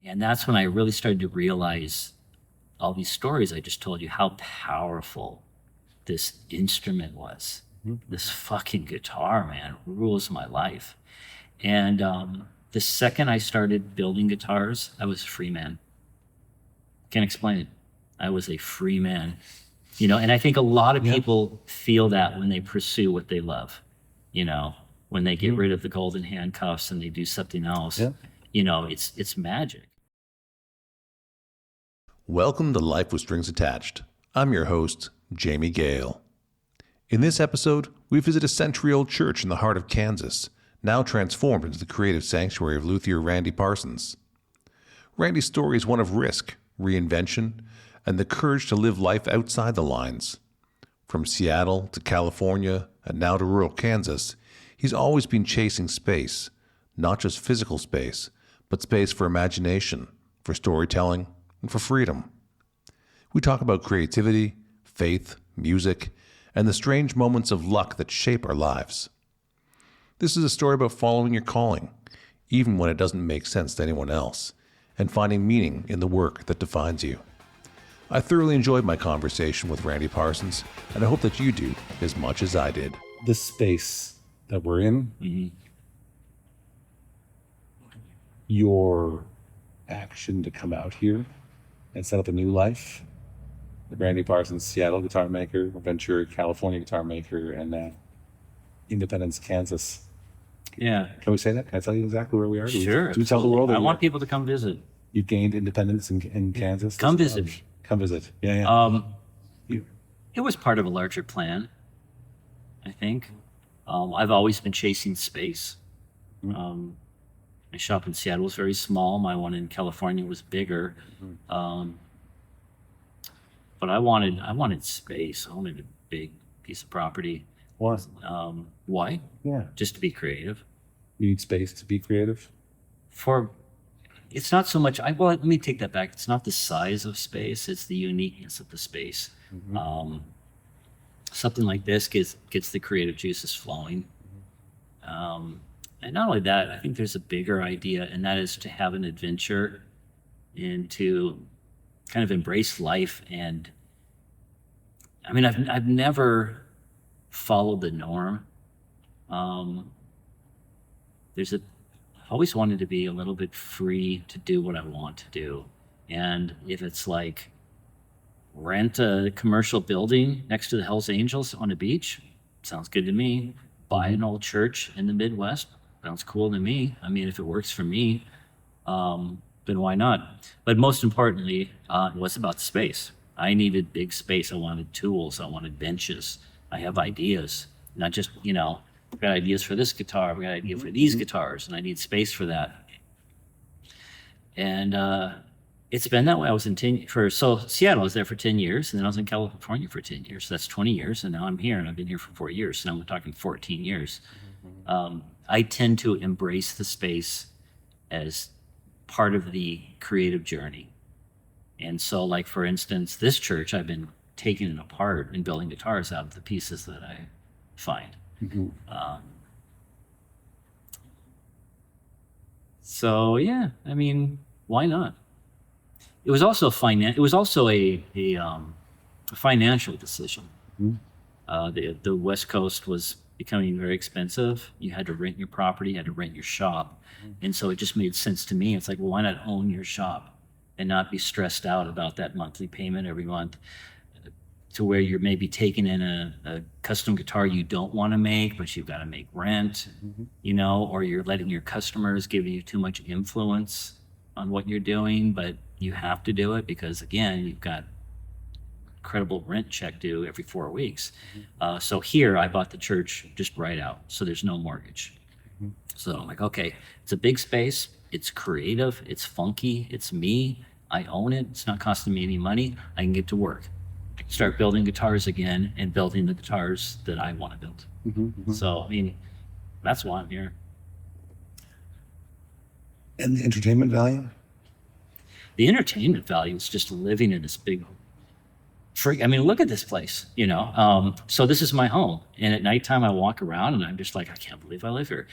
And that's when I really started to realize all these stories I just told you, how powerful this instrument was. This fucking guitar, man, rules my life. And the second I started building guitars, I was a free man. Can't explain it. I was a free man. And I think a lot of people feel that when they pursue what they love, when they get rid of the golden handcuffs and they do something else, it's magic. Welcome to Life with Strings Attached. I'm your host, Jamie Gale. In this episode, we visit a century-old church in the heart of Kansas, now transformed into the creative sanctuary of luthier Randy Parsons. Randy's story is one of risk, reinvention, and the courage to live life outside the lines. From Seattle to California and now to rural Kansas, he's always been chasing space, not just physical space, but space for imagination, for storytelling, and for freedom. We talk about creativity, faith, music, and the strange moments of luck that shape our lives. This is a story about following your calling, even when it doesn't make sense to anyone else, and finding meaning in the work that defines you. I thoroughly enjoyed my conversation with Randy Parsons, and I hope that you do as much as I did. This space that we're in, your action to come out here and set up a new life. Randy Parsons, Seattle guitar maker, Ventura, California guitar maker, and Independence, Kansas. Yeah. Can we say that? Can I tell you exactly where we are? Sure. Do we tell the world? I want people to come visit. You gained independence in Kansas? Come visit me. Come visit. Yeah. It was part of a larger plan, I think. I've always been chasing space. My shop in Seattle was very small. My one in California was bigger. But I wanted space. I wanted a big piece of property. Why? Why? Yeah. Just to be creative. You need space to be creative? It's not so much, let me take that back. It's not the size of space, it's the uniqueness of the space. Something like this gets the creative juices flowing. And not only that, I think there's a bigger idea, and that is to have an adventure and to kind of embrace life. And I mean, I've never followed the norm. I've always wanted to be a little bit free to do what I want to do. And if it's like rent a commercial building next to the Hells Angels on a beach, sounds good to me. Buy an old church in the Midwest, sounds cool to me. I mean, if it works for me, then why not? But most importantly, it was about space. I needed big space. I wanted tools. I wanted benches. I have ideas, not just, I've got ideas for this guitar. I've got an idea for these guitars, and I need space for that. And it's been that way. I was so Seattle, I was there for 10 years, and then I was in California for 10 years. So that's 20 years, and now I'm here, and I've been here for 4 years. So now we're talking 14 years. I tend to embrace the space as part of the creative journey. And so, like, for instance, this church, I've been taking it apart and building guitars out of the pieces that I find. So yeah, I mean, why not? It was also a financial decision. The West Coast was becoming very expensive. You had to rent your property, you had to rent your shop. And so it just made sense to me. It's like, well, why not own your shop and not be stressed out about that monthly payment every month, to where you're maybe taking in a custom guitar you don't want to make, but you've got to make rent, or you're letting your customers give you too much influence on what you're doing, but you have to do it because, again, you've got incredible rent check due every 4 weeks. So here I bought the church just right out, so there's no mortgage. So I'm like, okay, it's a big space, it's creative, it's funky, it's me, I own it, it's not costing me any money, I can get to work. Start building guitars again and building the guitars that I want to build. So, I mean, that's why I'm here. And the entertainment value? The entertainment value is just living in this big I mean, look at this place, you know? So this is my home. And at nighttime I walk around and I'm just like, I can't believe I live here.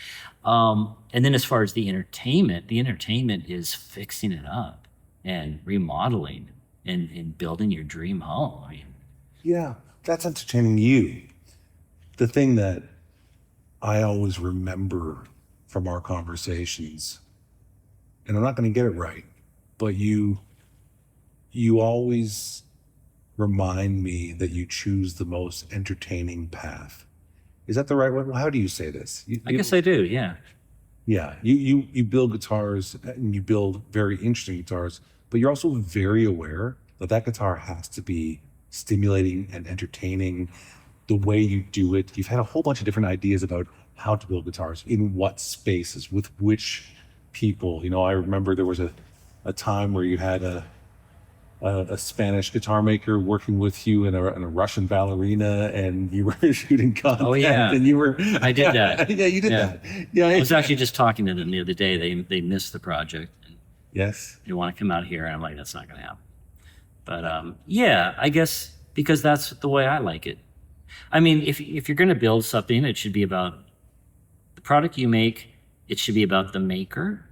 And then as far as the entertainment is fixing it up and remodeling and building your dream home. I mean, Yeah, that's entertaining you. The thing that I always remember from our conversations, and I'm not going to get it right, but you always remind me that you choose the most entertaining path. Is that the right way? How do you say this? I guess I do, yeah. Yeah, you build guitars and you build very interesting guitars, but you're also very aware that that guitar has to be stimulating and entertaining the way you do it. You've had a whole bunch of different ideas about how to build guitars, in what spaces, with which people. You know, I remember there was a time where you had a Spanish guitar maker working with you and a Russian ballerina, and you were shooting content. Oh, yeah. And you were. I did that. Yeah, you did Yeah. that. Yeah. I was actually just talking to them the other day. They missed the project. And Yes. they want to come out here, and I'm like, that's not going to happen. But yeah, I guess because that's the way I like it. I mean, if you're going to build something, it should be about the product you make. It should be about the maker,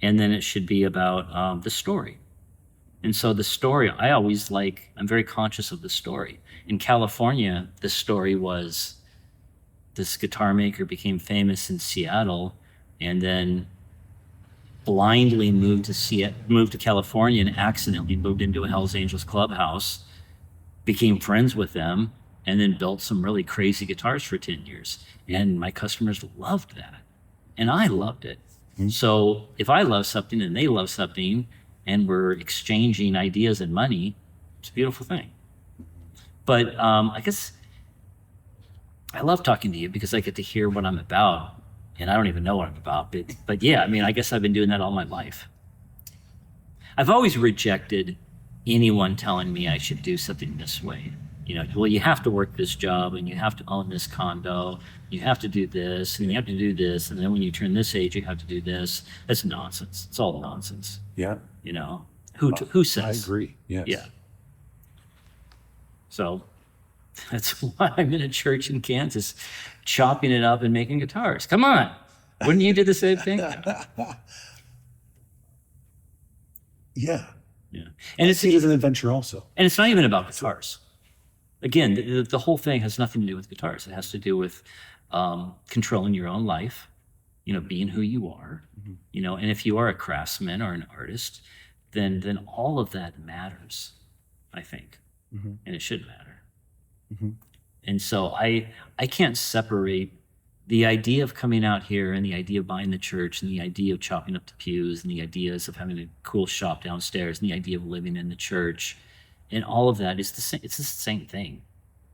and then it should be about the story. And so the story, I'm very conscious of the story. In California, the story was this guitar maker became famous in Seattle, and then blindly moved to California and accidentally moved into a Hells Angels clubhouse, became friends with them, and then built some really crazy guitars for 10 years. And my customers loved that. And I loved it. Mm-hmm. So if I love something and they love something and we're exchanging ideas and money, it's a beautiful thing. But I guess I love talking to you because I get to hear what I'm about. And I don't even know what I'm about. But yeah, I mean, I guess I've been doing that all my life. I've always rejected anyone telling me I should do something this way. You know, well, you have to work this job and you have to own this condo. You have to do this and you have to do this. And then when you turn this age, you have to do this. That's nonsense. It's all nonsense. Yeah. You know, who says? I agree. Yes. Yeah. So that's why I'm in a church in Kansas, chopping it up and making guitars. Come on. Wouldn't you do the same thing? Yeah. Yeah. And it's an adventure also. And it's not even about guitars. Again, the whole thing has nothing to do with guitars. It has to do with controlling your own life, you know, being who you are, mm-hmm. you know, and if you are a craftsman or an artist, then all of that matters, I think, mm-hmm. and it should matter. Mm-hmm. And so I can't separate the idea of coming out here and the idea of buying the church and the idea of chopping up the pews and the ideas of having a cool shop downstairs and the idea of living in the church. And all of that is the same. It's the same thing.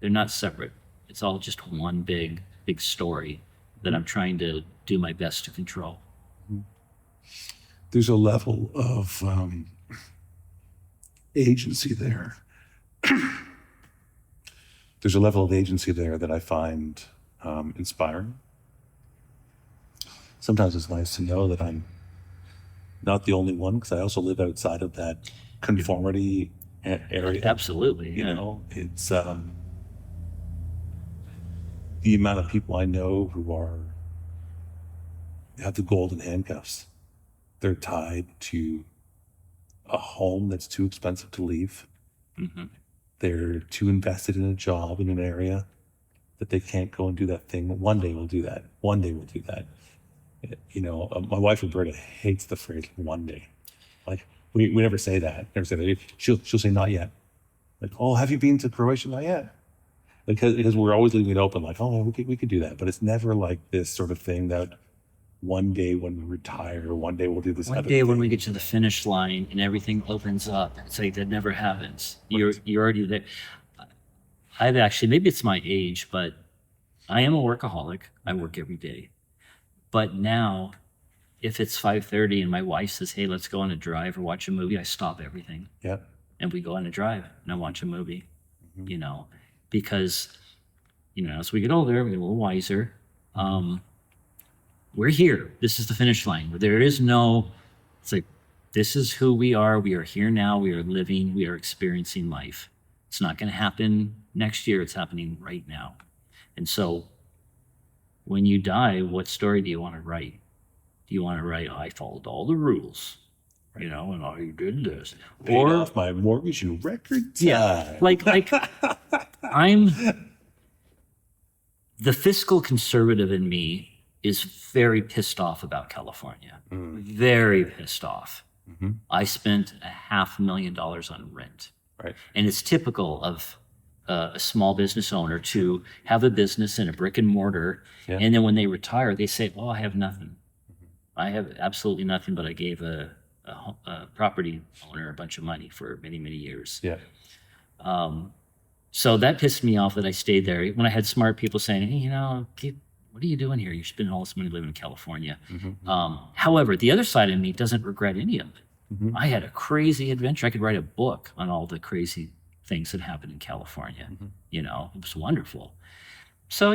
They're not separate. It's all just one big story that I'm trying to do my best to control. There's a level of agency there. There's a level of agency there that I find inspiring. Sometimes it's nice to know that I'm not the only one, because I also live outside of that conformity area. Absolutely. You know, it's the amount of people I know who have the golden handcuffs. They're tied to a home that's too expensive to leave. Mm-hmm. They're too invested in a job in an area that they can't go and do that thing. One day we'll do that. One day we'll do that. You know, my wife Roberta hates the phrase "one day." Like we never say that. Never say that. She'll say "not yet." Like, "Oh, have you been to Croatia?" "Not yet." Because we're always leaving it open. Like, "Oh, we could do that." But it's never like this sort of thing that one day when we retire, one day we'll do this. One day when we get to the finish line and everything opens up, it's like that never happens. You're already there. I've actually, maybe it's my age, but I am a workaholic. I work every day. But now, if it's 5:30 and my wife says, "Hey, let's go on a drive or watch a movie," I stop everything. Yeah. And we go on a drive and I watch a movie, mm-hmm. you know, because, you know, as we get older, we get a little wiser. We're here. This is the finish line. There is no, it's like, this is who we are. We are here now. We are living. We are experiencing life. It's not going to happen next year. It's happening right now. And so when you die, what story do you want to write? Do you want to write, I followed all the rules, and I did this? Paid off my mortgage in record time. Yeah, like I'm the fiscal conservative in me is very pissed off about California. Very pissed off. Mm-hmm. I spent $500,000 on rent. Right. And it's typical of a small business owner to have a business in a brick and mortar. Yeah. And then when they retire, they say, well, I have nothing. I have absolutely nothing, but I gave a property owner a bunch of money for many, many years. Yeah. So that pissed me off that I stayed there. When I had smart people saying, hey, what are you doing here? You're spending all this money living in California. Mm-hmm. However, the other side of me doesn't regret any of it. Mm-hmm. I had a crazy adventure. I could write a book on all the crazy things that happened in California. Mm-hmm. It was wonderful. So,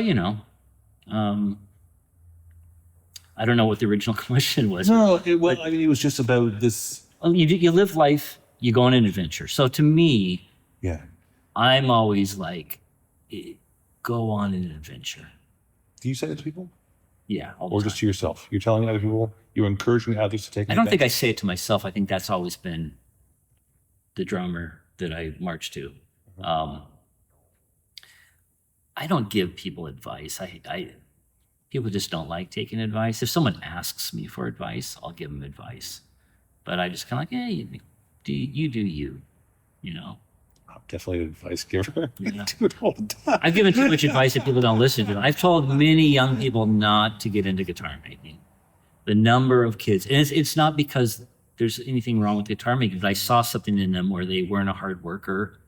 I don't know what the original question was. No, it was just about this. You live life, you go on an adventure. So to me, Yeah. I'm always like, go on an adventure. Do you say it to people? Yeah. All the Or time. just to yourself? You're telling other people, you're encouraging others to take I don't think I say it to myself. I think that's always been the drummer that I march to. I don't give people advice. People just don't like taking advice. If someone asks me for advice, I'll give them advice. But I just kind of like, hey, do you. I'm definitely an advice giver. Yeah. I do it all the time. I've given too much advice that people don't listen to. I've told many young people not to get into guitar making. The number of kids, and it's not because there's anything wrong with guitar making, but I saw something in them where they weren't a hard worker,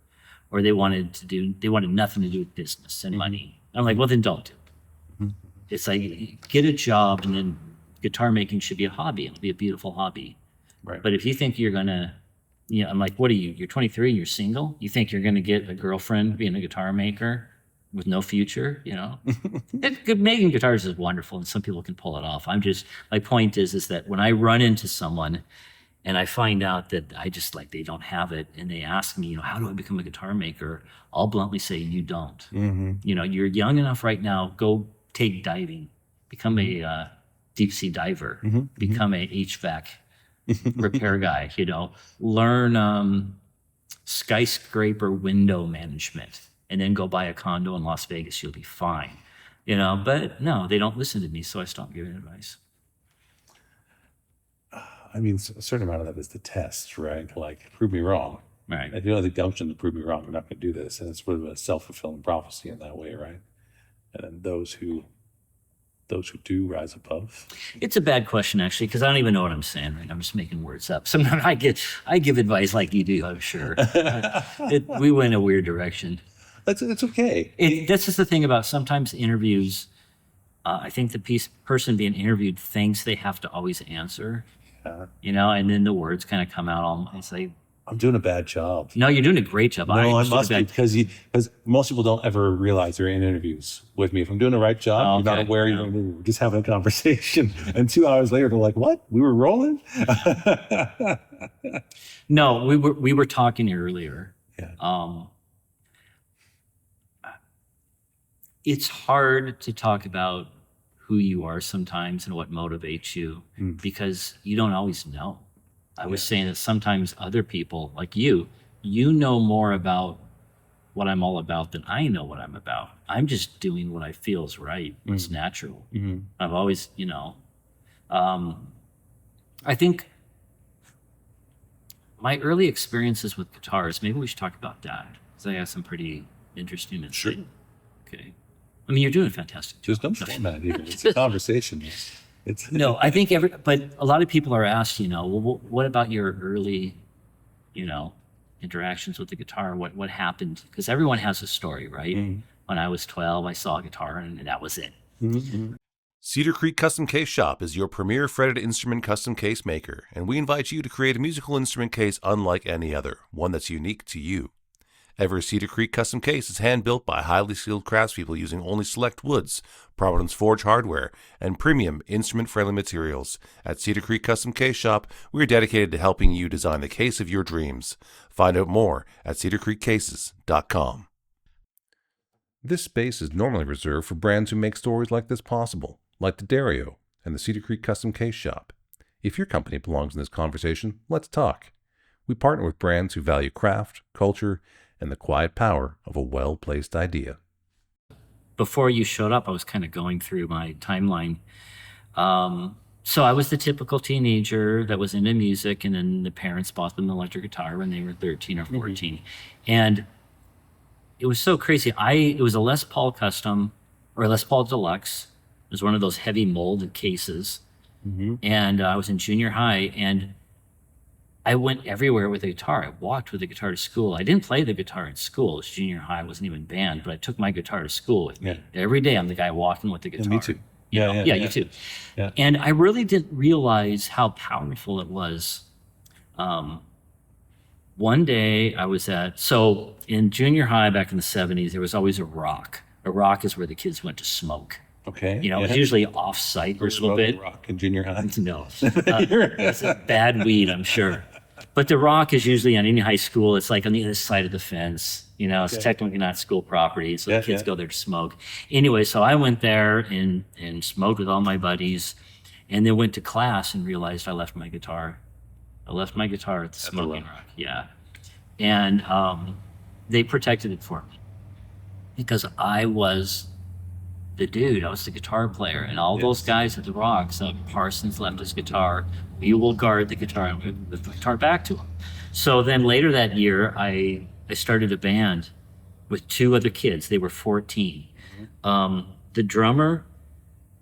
or they wanted nothing to do with business and money. I'm like, well, then don't do it. Mm-hmm. It's like, get a job, and then guitar making should be a hobby. It'll be a beautiful hobby. Right. But if you think you're gonna, I'm like, what are you? You're 23 and you're single? You think you're gonna get a girlfriend being a guitar maker with no future? Making guitars is wonderful, and some people can pull it off. My point is that when I run into someone and I find out that I just they don't have it, and they ask me, how do I become a guitar maker? I'll bluntly say, you don't. Mm-hmm. You're young enough right now. Go take diving, become a deep sea diver, Mm-hmm. become a HVAC repair guy. Learn skyscraper window management, and then go buy a condo in Las Vegas. You'll be fine. But no, they don't listen to me, so I stopped giving advice. A certain amount of that is the test, right? Like, prove me wrong. Right. If you don't have the gumption to prove me wrong, you're not going to do this. And it's sort of a self-fulfilling prophecy in that way, right? And then those who do rise above. It's a bad question, actually, because I don't even know what I'm saying. Right, I'm just making words up. Sometimes I give advice like you do. I'm sure. We went a weird direction. It's okay. That's just the thing about sometimes interviews. I think the person being interviewed thinks they have to always answer. And then the words kind of come out. It's like, I'm doing a bad job. no, you're doing a great job. No, I must be, because most people don't ever realize they're in interviews with me. If I'm doing the right job, you're not aware you're just having a conversation. And 2 hours later, they're like, "What? We were rolling?" No, we were talking earlier. Yeah. It's hard to talk about who you are sometimes and what motivates you because you don't always know. I was saying that sometimes other people like you know more about what I'm all about than I know what I'm about. I'm just doing what I feel is right, what's natural. Mm-hmm. I've always, I think my early experiences with guitars, maybe we should talk about that because I have some pretty interesting insight. Sure. Okay. You're doing a fantastic job. There's no format here. It's a conversation. No, I think but a lot of people are asked, well, what about your early, interactions with the guitar? What happened? Because everyone has a story, right? Mm-hmm. When I was 12, I saw a guitar and that was it. Mm-hmm. Cedar Creek Custom Case Shop is your premier fretted instrument custom case maker, and we invite you to create a musical instrument case unlike any other, one that's unique to you. Every Cedar Creek custom case is hand-built by highly skilled craftspeople using only select woods, Providence Forge hardware, and premium instrument-friendly materials. At Cedar Creek Custom Case Shop, we are dedicated to helping you design the case of your dreams. Find out more at cedarcreekcases.com. This space is normally reserved for brands who make stories like this possible, like the Dario and the Cedar Creek Custom Case Shop. If your company belongs in this conversation, let's talk. We partner with brands who value craft, culture, and the quiet power of a well-placed idea. Before you showed up, I was kind of going through my timeline. So I was the typical teenager that was into music, and then the parents bought them an electric guitar when they were 13 or 14. Mm-hmm. And it was so crazy. It was a Les Paul Custom, or a Les Paul Deluxe. It was one of those heavy molded cases. Mm-hmm. And I was in junior high, and I went everywhere with a guitar. I walked with a guitar to school. I didn't play the guitar in school. It was junior high. I wasn't even band, but I took my guitar to school with me. Every day I'm the guy walking with the guitar. Yeah, me too. Yeah, you too. Yeah. And I really didn't realize how powerful it was. One day I was so in junior high back in the 70s, there was always a rock. A rock is where the kids went to smoke. Okay. You know, it's usually off-site a little bit. Rock in junior high? No. It's a bad weed, I'm sure. But the rock is usually on any high school. It's like on the other side of the fence. You know, it's technically not school property, so the kids go there to smoke. Anyway, so I went there and smoked with all my buddies, and then went to class and realized I left my guitar. I left my guitar at the smoking rock. Yeah. And they protected it for me because I was the dude. I was the guitar player, and all those guys at the rock. So Parsons left his guitar. We will guard the guitar and give the guitar back to him. So then later that year, I started a band with two other kids. They were 14. The drummer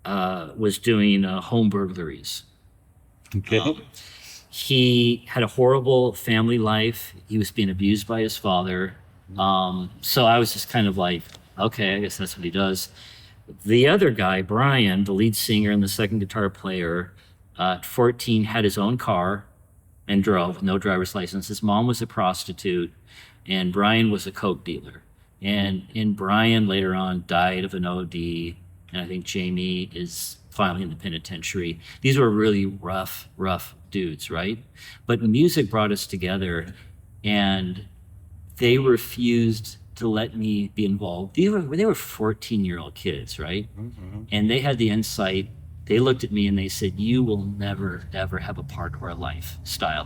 was doing home burglaries. Okay. He had a horrible family life. He was being abused by his father. So I was just kind of like, okay, I guess that's what he does. The other guy, Brian, the lead singer and the second guitar player, at 14 had his own car and drove, no driver's license. His mom was a prostitute, and Brian was a coke dealer. And Brian later on died of an OD, and I think Jamie is finally in the penitentiary. These were really rough dudes, right? But music brought us together, and they refused to let me be involved. They were 14-year-old kids, right? Mm-hmm. And they had the insight. They looked at me and they said, "You will never, ever have a part of our lifestyle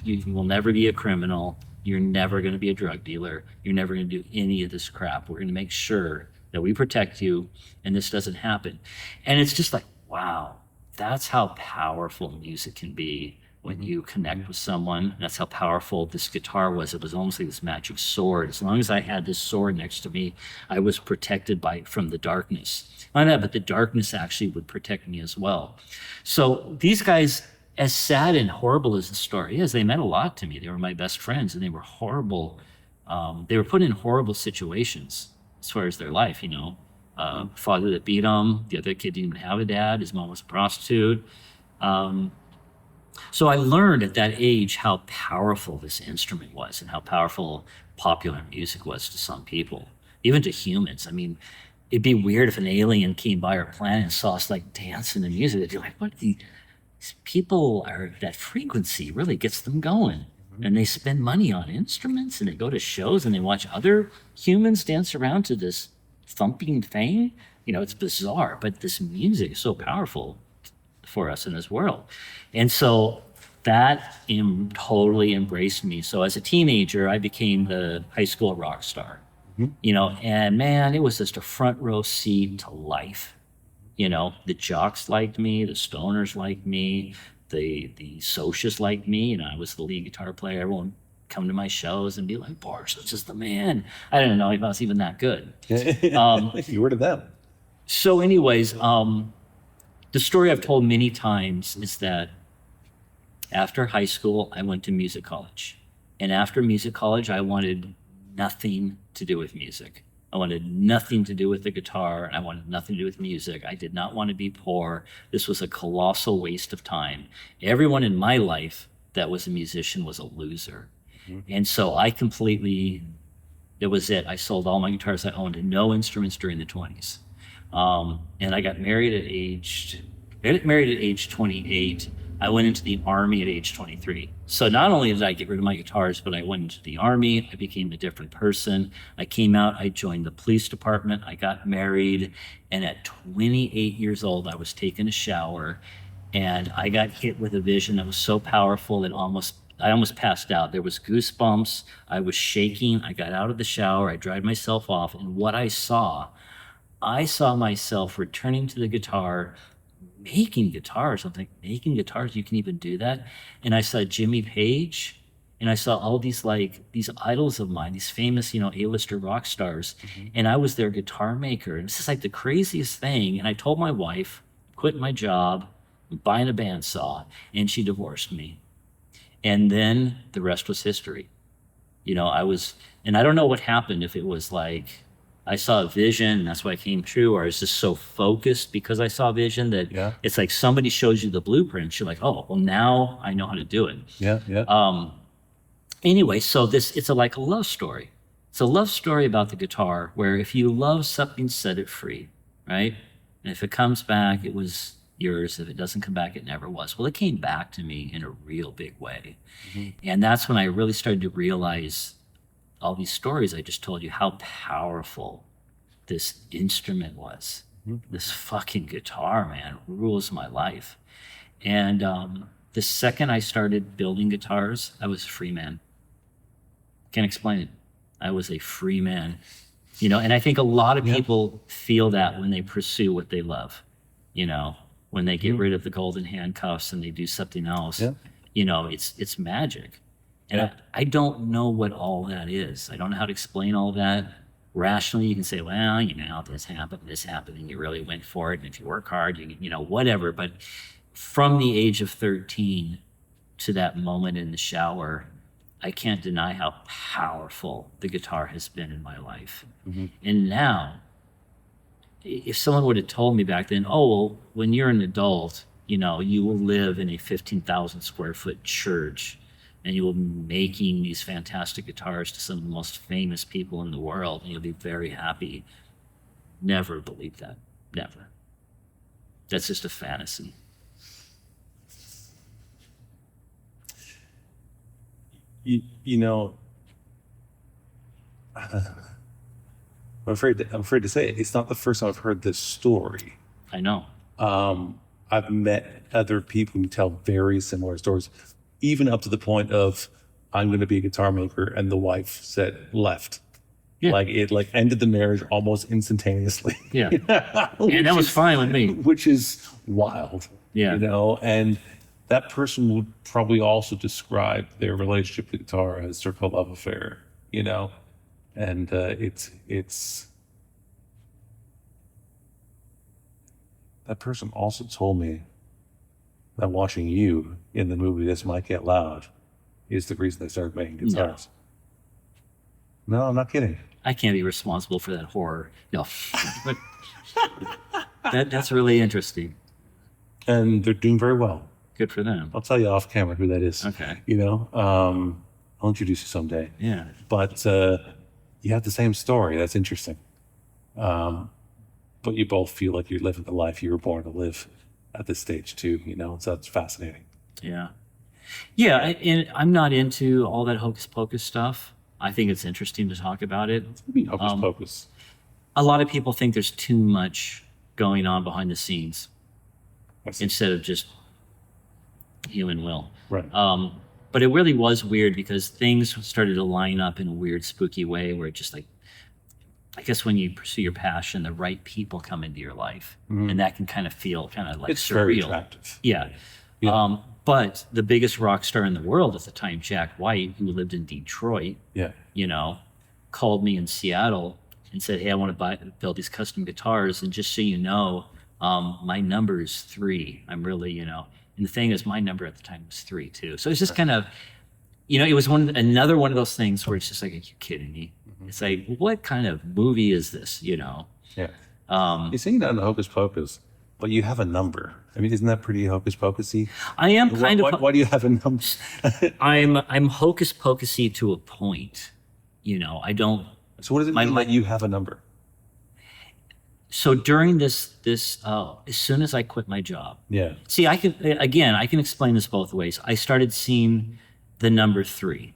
you will never be a criminal. You're never going to be a drug dealer. You're never going to do any of this crap. We're going to make sure that we protect you and this doesn't happen." And it's just like, wow, that's how powerful music can be when you connect with someone. That's how powerful this guitar was. It was almost like this magic sword. As long as I had this sword next to me, I was protected from the darkness. Not that, but the darkness actually would protect me as well. So these guys, as sad and horrible as the story is, they meant a lot to me. They were my best friends, and they were horrible. They were put in horrible situations as far as their life, you know. Father that beat them. The other kid didn't even have a dad. His mom was a prostitute. So I learned at that age how powerful this instrument was and how powerful popular music was to some people, even to humans. I mean, it'd be weird if an alien came by our planet and saw us like dancing to music. They'd be like, what? These people are, that frequency really gets them going. Mm-hmm. And they spend money on instruments, and they go to shows and they watch other humans dance around to this thumping thing. You know, it's bizarre, but this music is so powerful for us in this world. And so that totally embraced me. So as a teenager, I became the high school rock star, you know, and man, it was just a front row seat to life. You know, the jocks liked me, the stoners liked me, the socias liked me, and I was the lead guitar player. Everyone come to my shows and be like, "Parsons is the man." I didn't know if I was even that good. You were to them. So anyways, the story I've told many times is that after high school, I went to music college. And after music college, I wanted nothing to do with music. I wanted nothing to do with the guitar. I wanted nothing to do with music. I did not want to be poor. This was a colossal waste of time. Everyone in my life that was a musician was a loser. Mm-hmm. And so I completely That was it. I sold all my guitars. I owned no instruments during the 20s. And I got married at age 28. I went into the Army at age 23. So not only did I get rid of my guitars, but I went into the Army. I became a different person. I came out, I joined the police department. I got married. And at 28 years old, I was taking a shower and I got hit with a vision that was so powerful that I almost passed out. There was goosebumps. I was shaking. I got out of the shower. I dried myself off. And what I saw myself returning to the guitar, making guitars. I'm like, making guitars? You can even do that? And I saw Jimmy Page, and I saw all these idols of mine, these famous, A-lister rock stars. And I was their guitar maker. And this is like the craziest thing. And I told my wife, quitting my job, buying a bandsaw, and she divorced me. And then the rest was history. And I don't know what happened, if it was like I saw a vision and that's why it came true, or I was just so focused because I saw a vision that it's like somebody shows you the blueprints. You're like, oh, well, now I know how to do it. Anyway, so it's like a love story. It's a love story about the guitar where if you love something, set it free, right? And if it comes back, it was yours. If it doesn't come back, it never was. Well, it came back to me in a real big way. And that's when I really started to realize all these stories I just told you, how powerful this instrument was. This fucking guitar, man, rules my life. And the second I started building guitars, I was a free man. Can't explain it. I was a free man. And I think a lot of people feel that when they pursue what they love, when they get rid of the golden handcuffs and they do something else, it's magic. And I don't know what all that is. I don't know how to explain all that. Rationally, you can say, well, this happened, and you really went for it. And if you work hard, whatever. But from the age of 13 to that moment in the shower, I can't deny how powerful the guitar has been in my life. And now, if someone would have told me back then, oh, well, when you're an adult, you will live in a 15,000 square foot church and you will be making these fantastic guitars to some of the most famous people in the world, and you'll be very happy. Never believed that. Never. That's just a fantasy. I'm afraid to say it. It's not the first time I've heard this story. I know. I've met other people who tell very similar stories, even up to the point of, I'm going to be a guitar maker, and the wife left. Like it ended the marriage almost instantaneously. And that was fine with me. Which is wild. And that person would probably also describe their relationship with the guitar as sort of a love affair, and it's that person also told me that watching you in the movie This Might Get Loud is the reason they started making guitars. No, I'm not kidding. I can't be responsible for that horror. No. But that's really interesting. And they're doing very well. Good for them. I'll tell you off camera who that is. Okay. I'll introduce you someday. Yeah. But you have the same story. That's interesting. But you both feel like you're living the life you were born to live at this stage too, so that's fascinating. Yeah. And I'm not into all that hocus pocus stuff. I think it's interesting to talk about it. What do you mean hocus pocus? A lot of people think there's too much going on behind the scenes instead of just human will. Right. But it really was weird because things started to line up in a weird, spooky way where it just I guess when you pursue your passion, the right people come into your life, and that can kind of feel like it's surreal. Very attractive. Yeah. But the biggest rock star in the world at the time, Jack White, who lived in Detroit, called me in Seattle and said, hey, I want to build these custom guitars. And just so you know, my number is 3. I'm really, and the thing is, my number at the time was 3 too. So it's just kind of, it was another one of those things where it's just like, are you kidding me? It's like, what kind of movie is this, Yeah. You're saying that in the hocus pocus, but you have a number. I mean, isn't that pretty hocus pocusy? I am kind of. Why do you have a number? I'm hocus pocusy to a point. I don't So what does it mean that you have a number? So during this, as soon as I quit my job, Yeah. see, I can explain this both ways. I started seeing the number 3.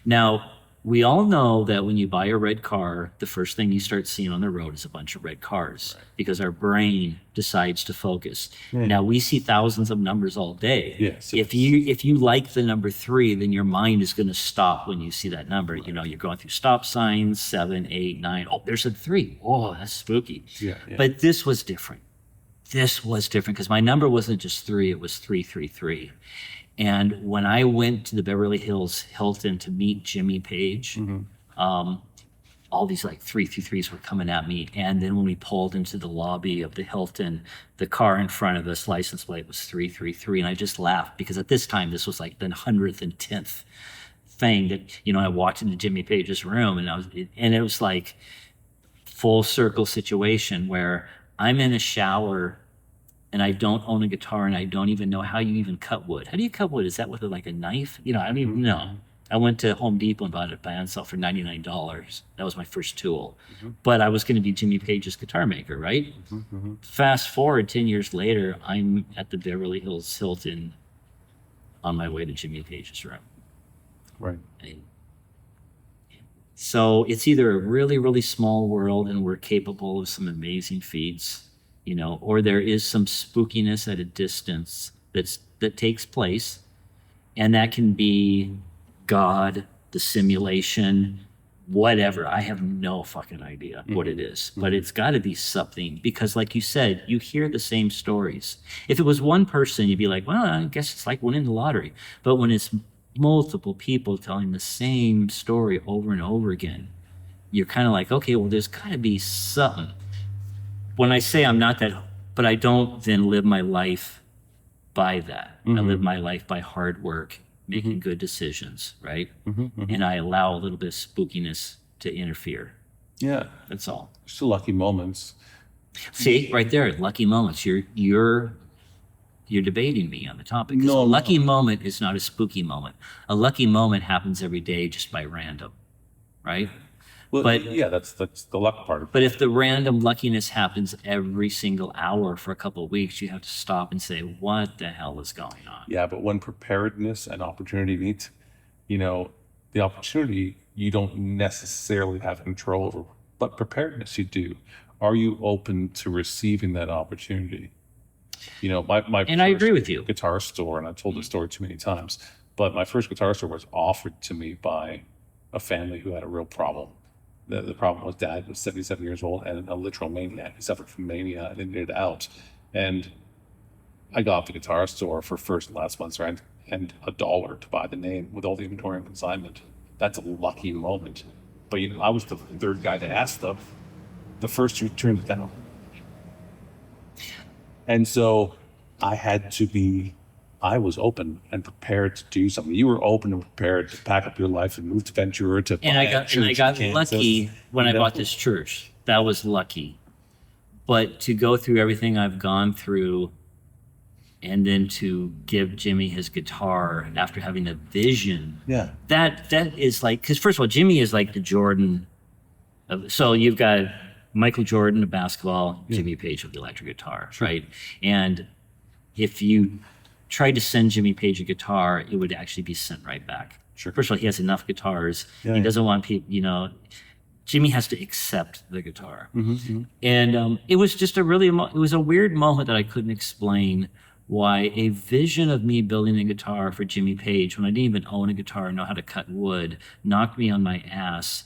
Now, we all know that when you buy a red car, the first thing you start seeing on the road is a bunch of red cars because our brain decides to focus. Now, we see thousands of numbers all day. Yes. If you like the number 3, then your mind is going to stop when you see that number. You know, you're going through stop signs, 7, 8, 9. Oh, there's a 3. Oh, that's spooky. Yeah. But this was different. This was different because my number wasn't just 3, it was 333. And when I went to the Beverly Hills Hilton to meet Jimmy Page, all these like 333s were coming at me. And then when we pulled into the lobby of the Hilton, the car in front of us, license plate was 333. And I just laughed because at this time, this was like the 100th and 10th thing that, you know, I walked into Jimmy Page's room and it was like full circle situation where I'm in a shower and I don't own a guitar and I don't even know how you even cut wood. How do you cut wood? Is that with like a knife? You know, I don't even know. I went to Home Depot and bought it by myself for $99. That was my first tool. But I was going to be Jimmy Page's guitar maker, right? Fast forward 10 years later, I'm at the Beverly Hills Hilton on my way to Jimmy Page's room. Right. So it's either a really, really small world and we're capable of some amazing feats, you know, or there is some spookiness at a distance that takes place, and that can be God, the simulation, whatever. I have no fucking idea what it is, but it's got to be something because, like you said, you hear the same stories. If it was one person, you'd be like, well, I guess it's like winning the lottery. But when it's multiple people telling the same story over and over again, you're kind of like, okay, well, there's got to be something. When I say I'm not that, but I don't then live my life by that. I live my life by hard work, making good decisions, right? And I allow a little bit of spookiness to interfere. Yeah. That's all. Just lucky moments. See, right there, lucky moments. You're debating me on the topic. No, a lucky moment is not a spooky moment. A lucky moment happens every day just by random, right? Well, But- yeah, that's the luck part of it. But if the random luckiness happens every single hour for a couple of weeks, you have to stop and say, what the hell is going on? Yeah, but when preparedness and opportunity meet, you know, the opportunity you don't necessarily have control over, but preparedness you do. Are you open to receiving that opportunity? You know, my And I first agree with you. guitar store, and I've told this story too many times, but my first guitar store was offered to me by a family who had a real problem. The problem was dad was 77 years old and a literal maniac. He suffered from mania and needed out. And I got off the guitar store for first and last month's rent and $1 to buy the name with all the inventory and consignment. That's a lucky moment. But, you know, I was the third guy to ask them. The first two turned it down. And so I was open and prepared to do something. You were open and prepared to pack up your life and move to Ventura to And I got Kansas. lucky when I You know? bought this church. That was lucky. But to go through everything I've gone through and then to give Jimmy his guitar after having a vision, Yeah. that is like, because first of all, Jimmy is like the Jordan so you've got Michael Jordan of basketball, Jimmy Page of the electric guitar, right? And if you tried to send Jimmy Page a guitar, it would actually be sent right back. Sure. First of all, he has enough guitars. Yeah, He doesn't want people, you know, Jimmy has to accept the guitar. Mm-hmm. And it was just it was a weird moment that I couldn't explain why a vision of me building a guitar for Jimmy Page when I didn't even own a guitar and know how to cut wood knocked me on my ass.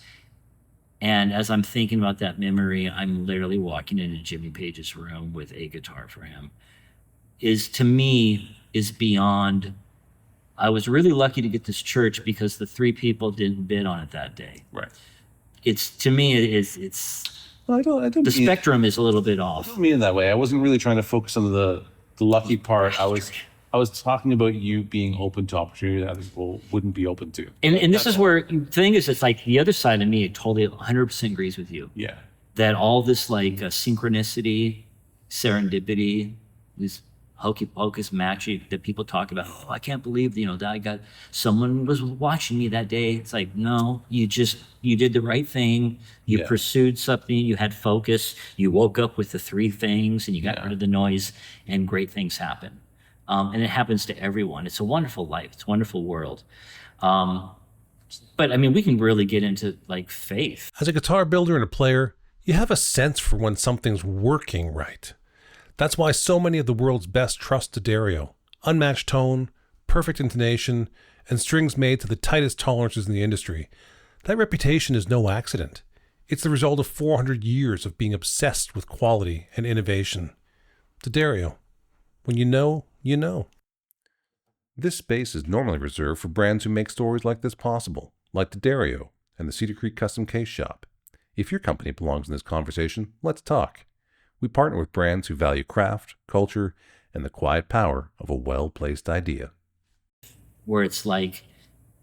And as I'm thinking about that memory, I'm literally walking into Jimmy Page's room with a guitar for him. To me, is beyond. I was really lucky to get this church because the 3 people didn't bid on it that day. Right. To me, it's Well, I don't the mean, spectrum is a little bit I off. don't mean it that way. I wasn't really trying to focus on the lucky part. I was talking about you being open to opportunity that other people wouldn't be open to. And this is where the thing is, it's like the other side of me totally 100% agrees with you. Yeah. That all this like synchronicity, serendipity, hokey pocus magic that people talk about. Oh, I can't believe, that I got, someone was watching me that day. It's like, no, you did the right thing. You Yeah. pursued something. You had focus. You woke up with the three things and you got Yeah. rid of the noise, and great things happen. And it happens to everyone. It's a wonderful life. It's a wonderful world. But I mean, we can really get into like faith. As a guitar builder and a player, you have a sense for when something's working right. That's why so many of the world's best trust D'Addario. Unmatched tone, perfect intonation, and strings made to the tightest tolerances in the industry. That reputation is no accident. It's the result of 400 years of being obsessed with quality and innovation. D'Addario. When you know, you know. This space is normally reserved for brands who make stories like this possible, like D'Addario and the Cedar Creek Custom Case Shop. If your company belongs in this conversation, let's talk. We partner with brands who value craft, culture, and the quiet power of a well-placed idea. Where it's like,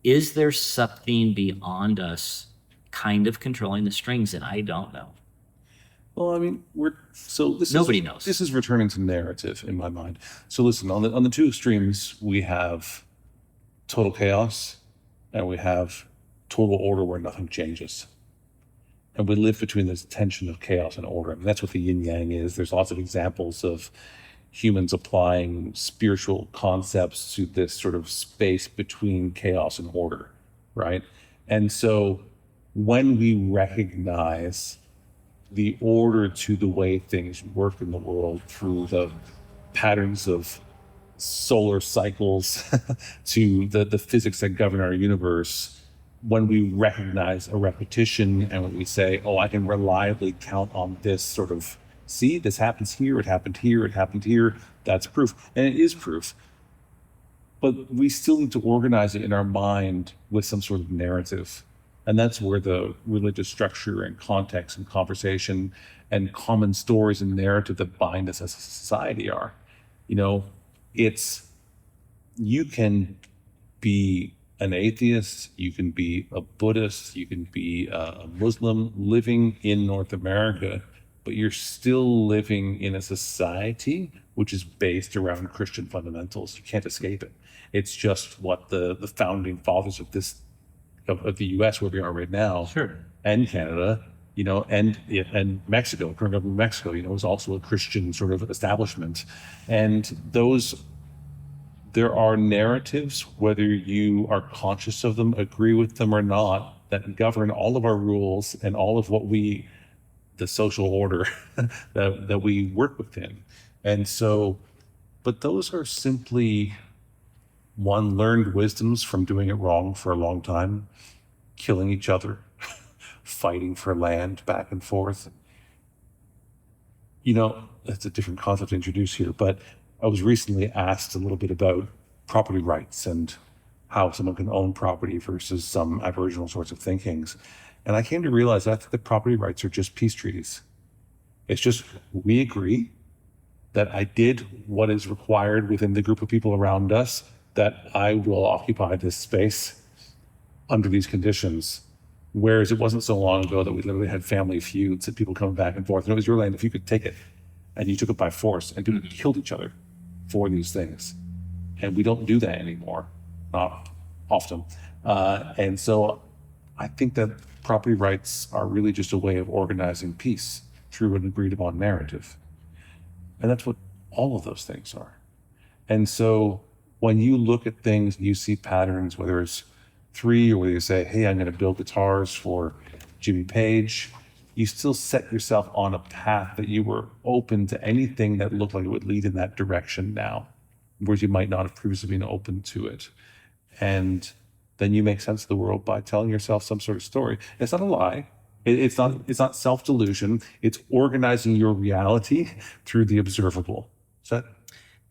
is there something beyond us kind of controlling the strings? And I don't know. Well, I mean, Nobody knows. This is returning to narrative in my mind. So listen, on the two extremes, we have total chaos and we have total order where nothing changes. And we live between this tension of chaos and order. I mean, that's what the yin yang is. There's lots of examples of humans applying spiritual concepts to this sort of space between chaos and order, right? And so when we recognize the order to the way things work in the world through the patterns of solar cycles to the physics that govern our universe, when we recognize a repetition and when we say, oh, I can reliably count on this sort of, see, this happens here, it happened here, it happened here, that's proof. And it is proof. But we still need to organize it in our mind with some sort of narrative. And that's where the religious structure and context and conversation and common stories and narrative that bind us as a society are. You can be an atheist, you can be a Buddhist, you can be a Muslim living in North America, but you're still living in a society which is based around Christian fundamentals. You can't escape it. It's just what the founding fathers of the U.S., where we are right now, Sure. and Canada, and Mexico, growing up in Mexico, was also a Christian sort of establishment, and there are narratives, whether you are conscious of them, agree with them or not, that govern all of our rules and all of the social order that we work within. And so, but those are simply learned wisdoms from doing it wrong for a long time, killing each other, fighting for land back and forth. That's a different concept to introduce here, but I was recently asked a little bit about property rights and how someone can own property versus some Aboriginal sorts of thinkings. And I came to realize that I think that property rights are just peace treaties. It's just, we agree that I did what is required within the group of people around us, that I will occupy this space under these conditions. Whereas it wasn't so long ago that we literally had family feuds and people coming back and forth. And it was your land if you could take it. And you took it by force, and people killed each other for these things. And we don't do that anymore, not often. And so I think that property rights are really just a way of organizing peace through an agreed upon narrative. And that's what all of those things are. And so when you look at things and you see patterns, whether it's 3 or whether you say, hey, I'm going to build guitars for Jimmy Page, you still set yourself on a path that you were open to anything that looked like it would lead in that direction now, whereas you might not have previously been open to it. And then you make sense of the world by telling yourself some sort of story. It's not a lie. It's not self-delusion. It's organizing your reality through the observable. Is that?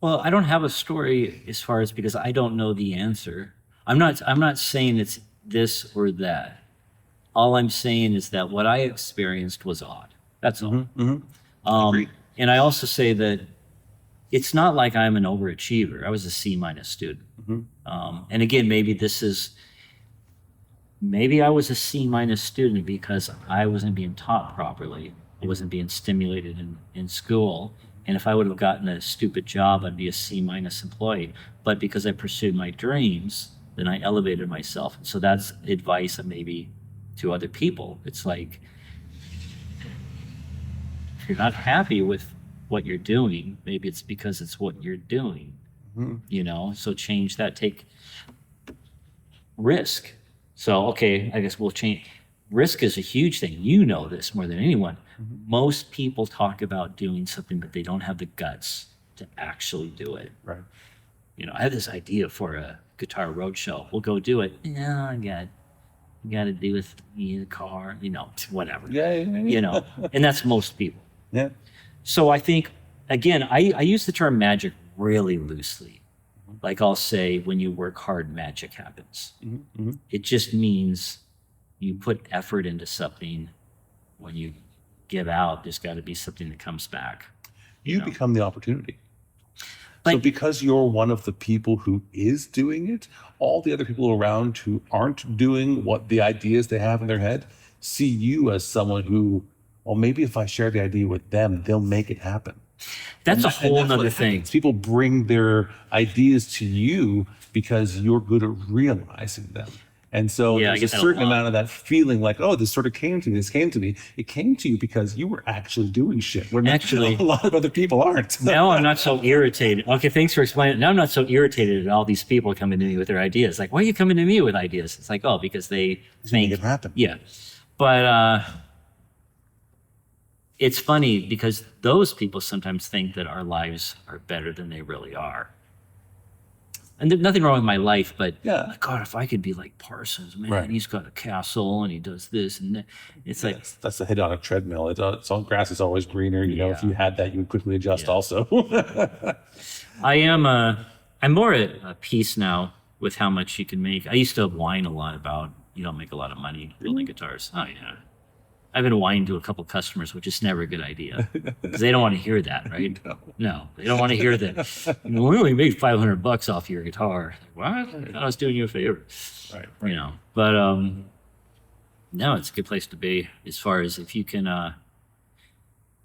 Well, I don't have a story as far as, because I don't know the answer. I'm not saying it's this or that. All I'm saying is that what I experienced was odd. That's all. And I also say that it's not like I'm an overachiever. I was a C- student. And again, maybe I was a C- student because I wasn't being taught properly. I wasn't being stimulated in school. And if I would have gotten a stupid job, I'd be a C- employee. But because I pursued my dreams, then I elevated myself. And so that's advice that maybe to other people. It's like, if you're not happy with what you're doing, maybe it's because it's what you're doing, so change that, take risk. So, okay, I guess we'll change. Risk is a huge thing. You know this more than anyone. Most people talk about doing something, but they don't have the guts to actually do it. Right. I have this idea for a guitar roadshow. We'll go do it. No, I got to do with the car, whatever. Yeah. And that's most people. Yeah. So I think, again, I use the term magic really loosely. Like I'll say, when you work hard, magic happens. It just means you put effort into something. When you give out, there's got to be something that comes back. You become the opportunity. So because you're one of the people who is doing it, all the other people around who aren't doing what the ideas they have in their head see you as someone who, well, maybe if I share the idea with them, they'll make it happen. That's a whole nother thing. People bring their ideas to you because you're good at realizing them. And so there's a certain amount of that feeling like, oh, this sort of came to me. It came to you because you were actually doing shit. Actually, a lot of other people aren't. Now I'm not so irritated. Okay, thanks for explaining it. Now I'm not so irritated at all these people coming to me with their ideas. Like, why are you coming to me with ideas? It's like, oh, because they make it happen. Yeah. But it's funny because those people sometimes think that our lives are better than they really are. And there's nothing wrong with my life, but God, if I could be like Parsons, man, he's got a castle and he does this and that. It's like, that's the hit on a treadmill. It's all grass is always greener. If you had that, you would quickly adjust also. I'm more at peace now with how much you can make. I used to whine a lot about, you don't make a lot of money building guitars. Oh yeah. I've been whining to a couple customers, which is never a good idea because they don't want to hear that, right? No, they don't want to hear that. We only made $500 off your guitar. What? I thought I was doing you a favor, right. But no, it's a good place to be as far as if you can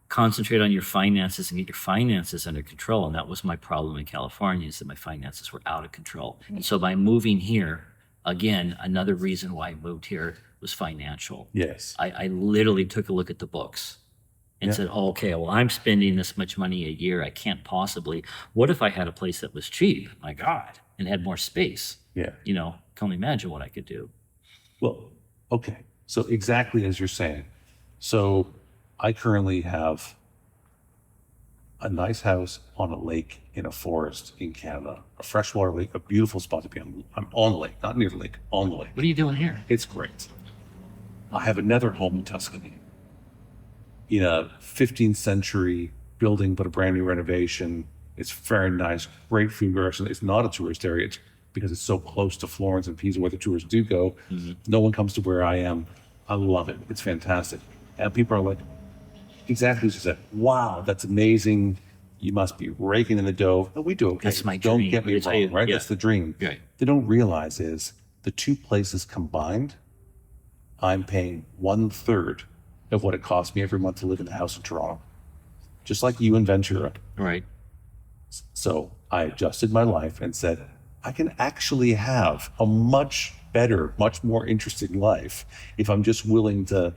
concentrate on your finances and get your finances under control. And that was my problem in California, is that my finances were out of control. And so by moving here, again, another reason why I moved here was financial. Yes. I literally took a look at the books and said, oh, okay, well, I'm spending this much money a year. I can't possibly. What if I had a place that was cheap? My God, and had more space. Yeah. Can only imagine what I could do. Well, okay. So exactly as you're saying. So I currently have a nice house on a lake in a forest in Canada, a freshwater lake, a beautiful spot to be on. I'm on the lake, not near the lake, on the lake. What are you doing here? It's great. I have another home in Tuscany in a 15th century building, but a brand new renovation. It's very nice, great food restaurant. It's not a tourist area because it's so close to Florence and Pisa where the tourists do go. No one comes to where I am. I love it. It's fantastic. And people are like, exactly as you said, wow, that's amazing. You must be raking in the dough. No, we do okay. That's my dream. Don't get me wrong, right? Yeah. That's the dream. Right. They don't realize is the two places combined, I'm paying 1/3 of what it costs me every month to live in the house in Toronto. Just like you in Ventura. Right. So I adjusted my life and said, I can actually have a much better, much more interesting life if I'm just willing to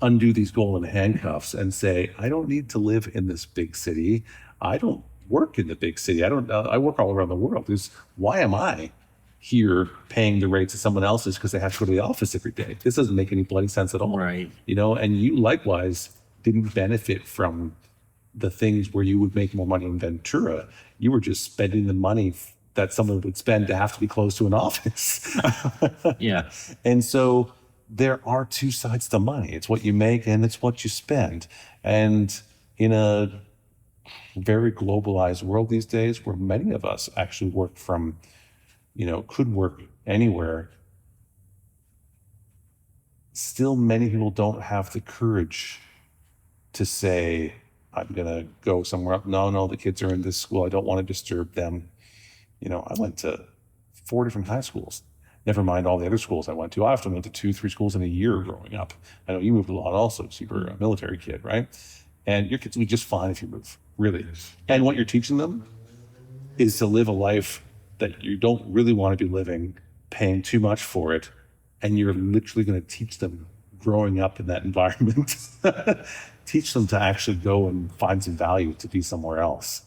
undo these golden handcuffs and say, I don't need to live in this big city. I don't work in the big city. I work all around the world. Why am I here paying the rates of someone else's because they have to go to the office every day? This doesn't make any bloody sense at all. Right. And you likewise didn't benefit from the things where you would make more money in Ventura. You were just spending the money that someone would spend to have to be close to an office. Yeah. And so there are two sides to money. It's what you make and it's what you spend. And in a very globalized world these days where many of us actually work from, could work anywhere, still many people don't have the courage to say, I'm going to go somewhere else. No, the kids are in this school. I don't want to disturb them. I went to 4 different high schools. Never mind all the other schools I went to. I often went to 2-3 schools in a year growing up. I know you moved a lot also, so you were a military kid, right? And your kids will be just fine if you move, really. And what you're teaching them is to live a life that you don't really want to be living, paying too much for it. And you're literally going to teach them growing up in that environment, teach them to actually go and find some value to be somewhere else,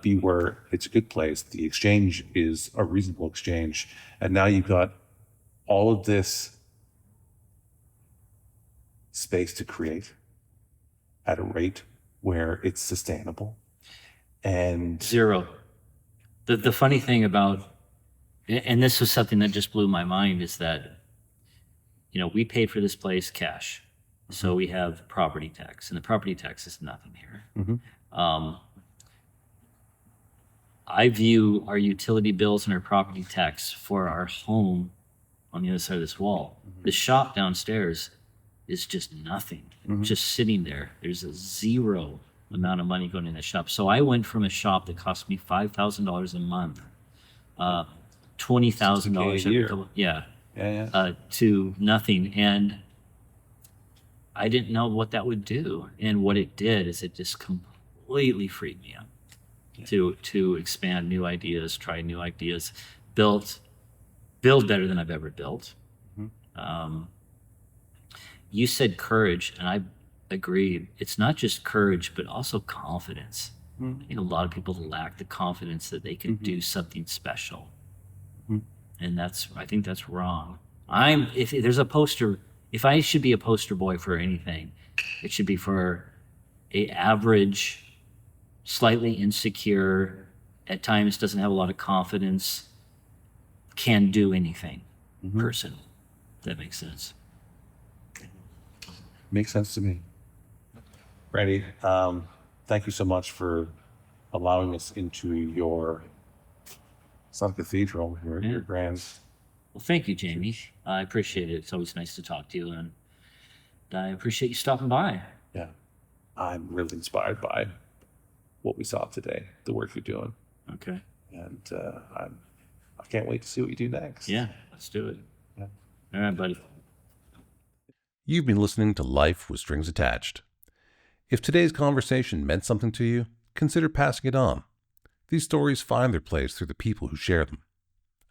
be where it's a good place. The exchange is a reasonable exchange. And now you've got all of this space to create at a rate where it's sustainable. And Zero. The funny thing about, and this was something that just blew my mind, is that, we paid for this place cash. So we have property tax, and the property tax is nothing here. I view our utility bills and our property tax for our home on the other side of this wall. The shop downstairs is just nothing, just sitting there. There's a zero amount of money going in the shop. So I went from a shop that cost me $5,000 a month, $20,000 a year. To nothing. And I didn't know what that would do. And what it did is it just completely freed me up to expand new ideas, try new ideas, build better than I've ever built. You said courage, and I agreed. It's not just courage, but also confidence. I think a lot of people lack the confidence that they can do something special. And I think that's wrong. If I should be a poster boy for anything, it should be for a average, slightly insecure, at times doesn't have a lot of confidence, can do anything person. If that makes sense. Makes sense to me. Randy, thank you so much for allowing us into your, it's not a cathedral, your grand. Well, thank you, Jamie. I appreciate it. It's always nice to talk to you, and I appreciate you stopping by. Yeah, I'm really inspired by what we saw today, the work you're doing. Okay. And I can't wait to see what you do next. Yeah, let's do it. Yeah. All right, buddy. You've been listening to Life with Strings Attached. If today's conversation meant something to you, consider passing it on. These stories find their place through the people who share them.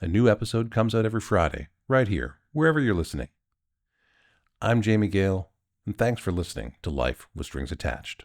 A new episode comes out every Friday, right here, wherever you're listening. I'm Jamie Gale, and thanks for listening to Life with Strings Attached.